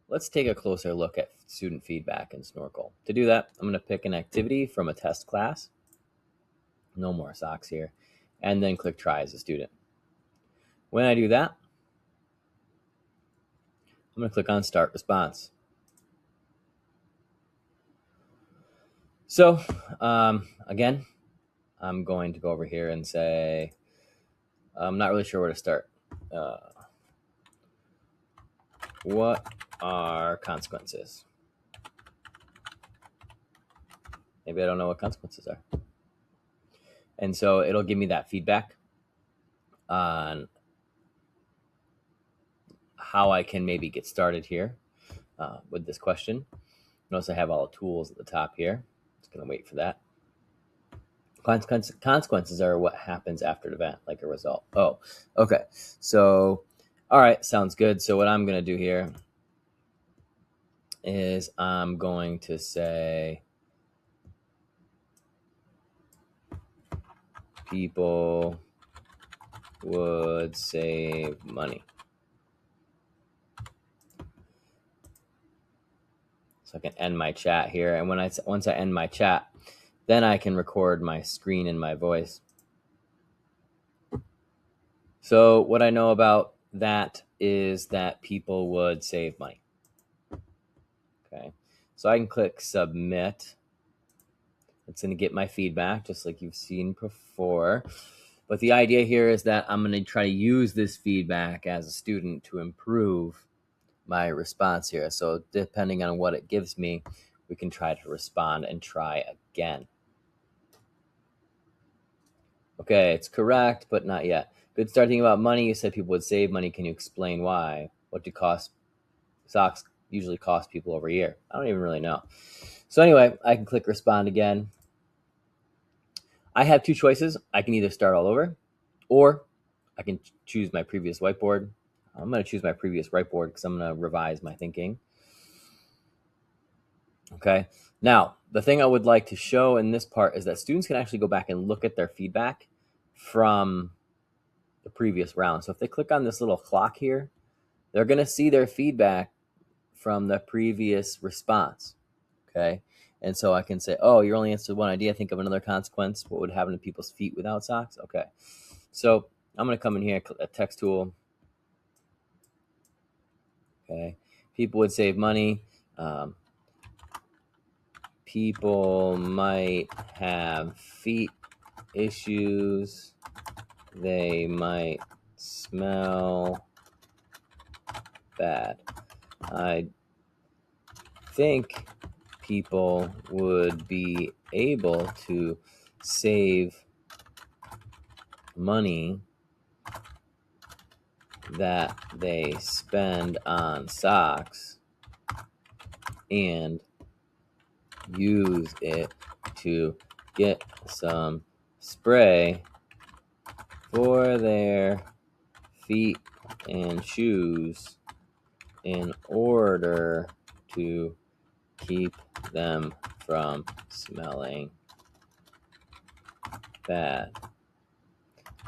let's take a closer look at student feedback in Snorkl. To do that, I'm going to pick an activity from a test class. No more socks here. And then click try as a student. When I do that, I'm going to click on start response. So again, I'm going to go over here and say, I'm not really sure where to start. What are consequences? Maybe I don't know what consequences are. And so it'll give me that feedback on how I can maybe get started here with this question. Notice I have all the tools at the top here. Just going to wait for that. Consequences are what happens after an event, like a result. Oh, okay. So, all right, sounds good. So what I'm going to do here is I'm going to say people would save money. So I can end my chat here. And once I end my chat, then I can record my screen and my voice. So what I know about that is that people would save money. Okay, so I can click submit. It's going to get my feedback just like you've seen before. But the idea here is that I'm going to try to use this feedback as a student to improve my response here. So depending on what it gives me, we can try to respond and try again. Okay, it's correct, but not yet. Good start thinking about money. You said people would save money. Can you explain why? What do socks usually cost people over a year? I don't even really know. So anyway, I can click respond again. I have two choices. I can either start all over, or I can choose my previous whiteboard. I'm going to choose my previous whiteboard because I'm going to revise my thinking. Okay. Now, the thing I would like to show in this part is that students can actually go back and look at their feedback from the previous round. So if they click on this little clock here, they're going to see their feedback from the previous response. Okay. And so I can say, oh, you only answered one idea. Think of another consequence. What would happen to people's feet without socks? Okay. So I'm going to come in here, click a text tool. Okay. People would save money. People might have feet issues. They might smell bad. I think people would be able to save money that they spend on socks and use it to get some spray for their feet and shoes in order to keep them from smelling bad.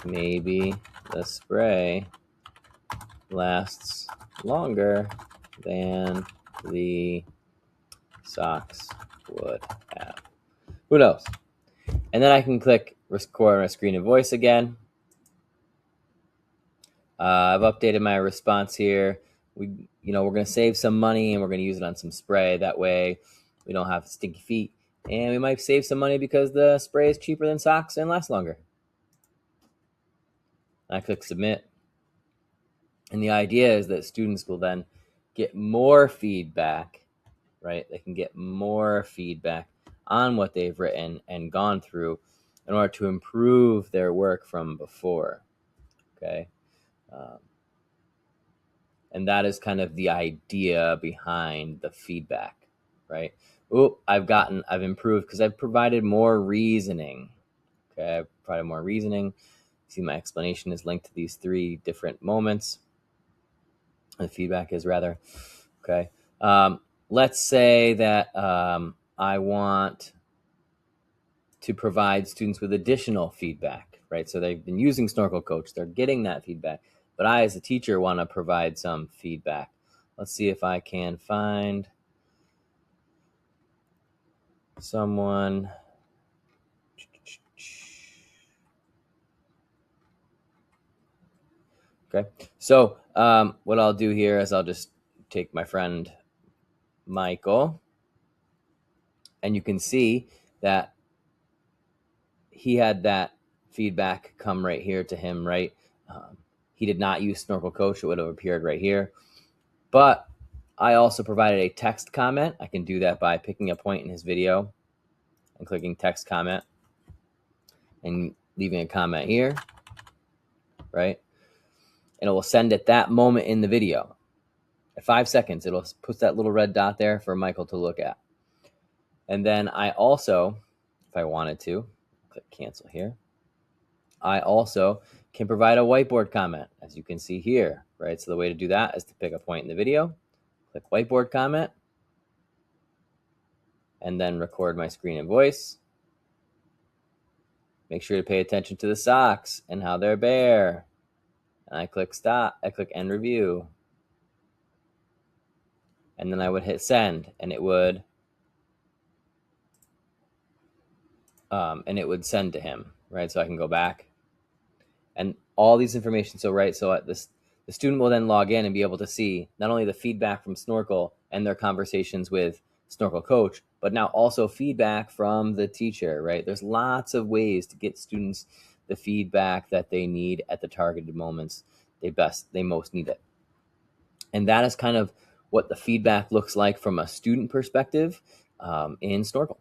Maybe the spray lasts longer than the socks would have. Who knows? And then I can click record my screen and voice again. I've updated my response here. We're going to save some money and we're going to use it on some spray. That way we don't have stinky feet. And we might save some money because the spray is cheaper than socks and lasts longer. I click submit. And the idea is that students will then get more feedback, right? They can get more feedback on what they've written and gone through in order to improve their work from before, okay? And that is kind of the idea behind the feedback, right? Oh, I've improved because I've provided more reasoning. Okay, I've provided more reasoning. See, my explanation is linked to these three different moments. The feedback is rather, okay. Let's say that I want to provide students with additional feedback, right? So they've been using Snorkl Coach. They're getting that feedback. But I, as a teacher, want to provide some feedback. Let's see if I can find someone. Okay, so what I'll do here is I'll just take my friend Michael, and you can see that he had that feedback come right here to him, right? He did not use Snorkl Coach. It would have appeared right here. But I also provided a text comment. I can do that by picking a point in his video and clicking text comment and leaving a comment here, right? And it will send at that moment in the video. At 5 seconds, it'll put that little red dot there for Michael to look at. And then I also, if I wanted to, click cancel here. I also can provide a whiteboard comment, as you can see here, right? So the way to do that is to pick a point in the video, click whiteboard comment, and then record my screen and voice. Make sure to pay attention to the socks and how they're bare. And I click stop, I click end review. And then I would hit send, and it would send to him, right? So I can go back and all these information. So, right, so the student will then log in and be able to see not only the feedback from Snorkl and their conversations with Snorkl Coach, but now also feedback from the teacher, right? There's lots of ways to get students the feedback that they need at the targeted moments they most need it. And that is kind of what the feedback looks like from a student perspective in Snorkl.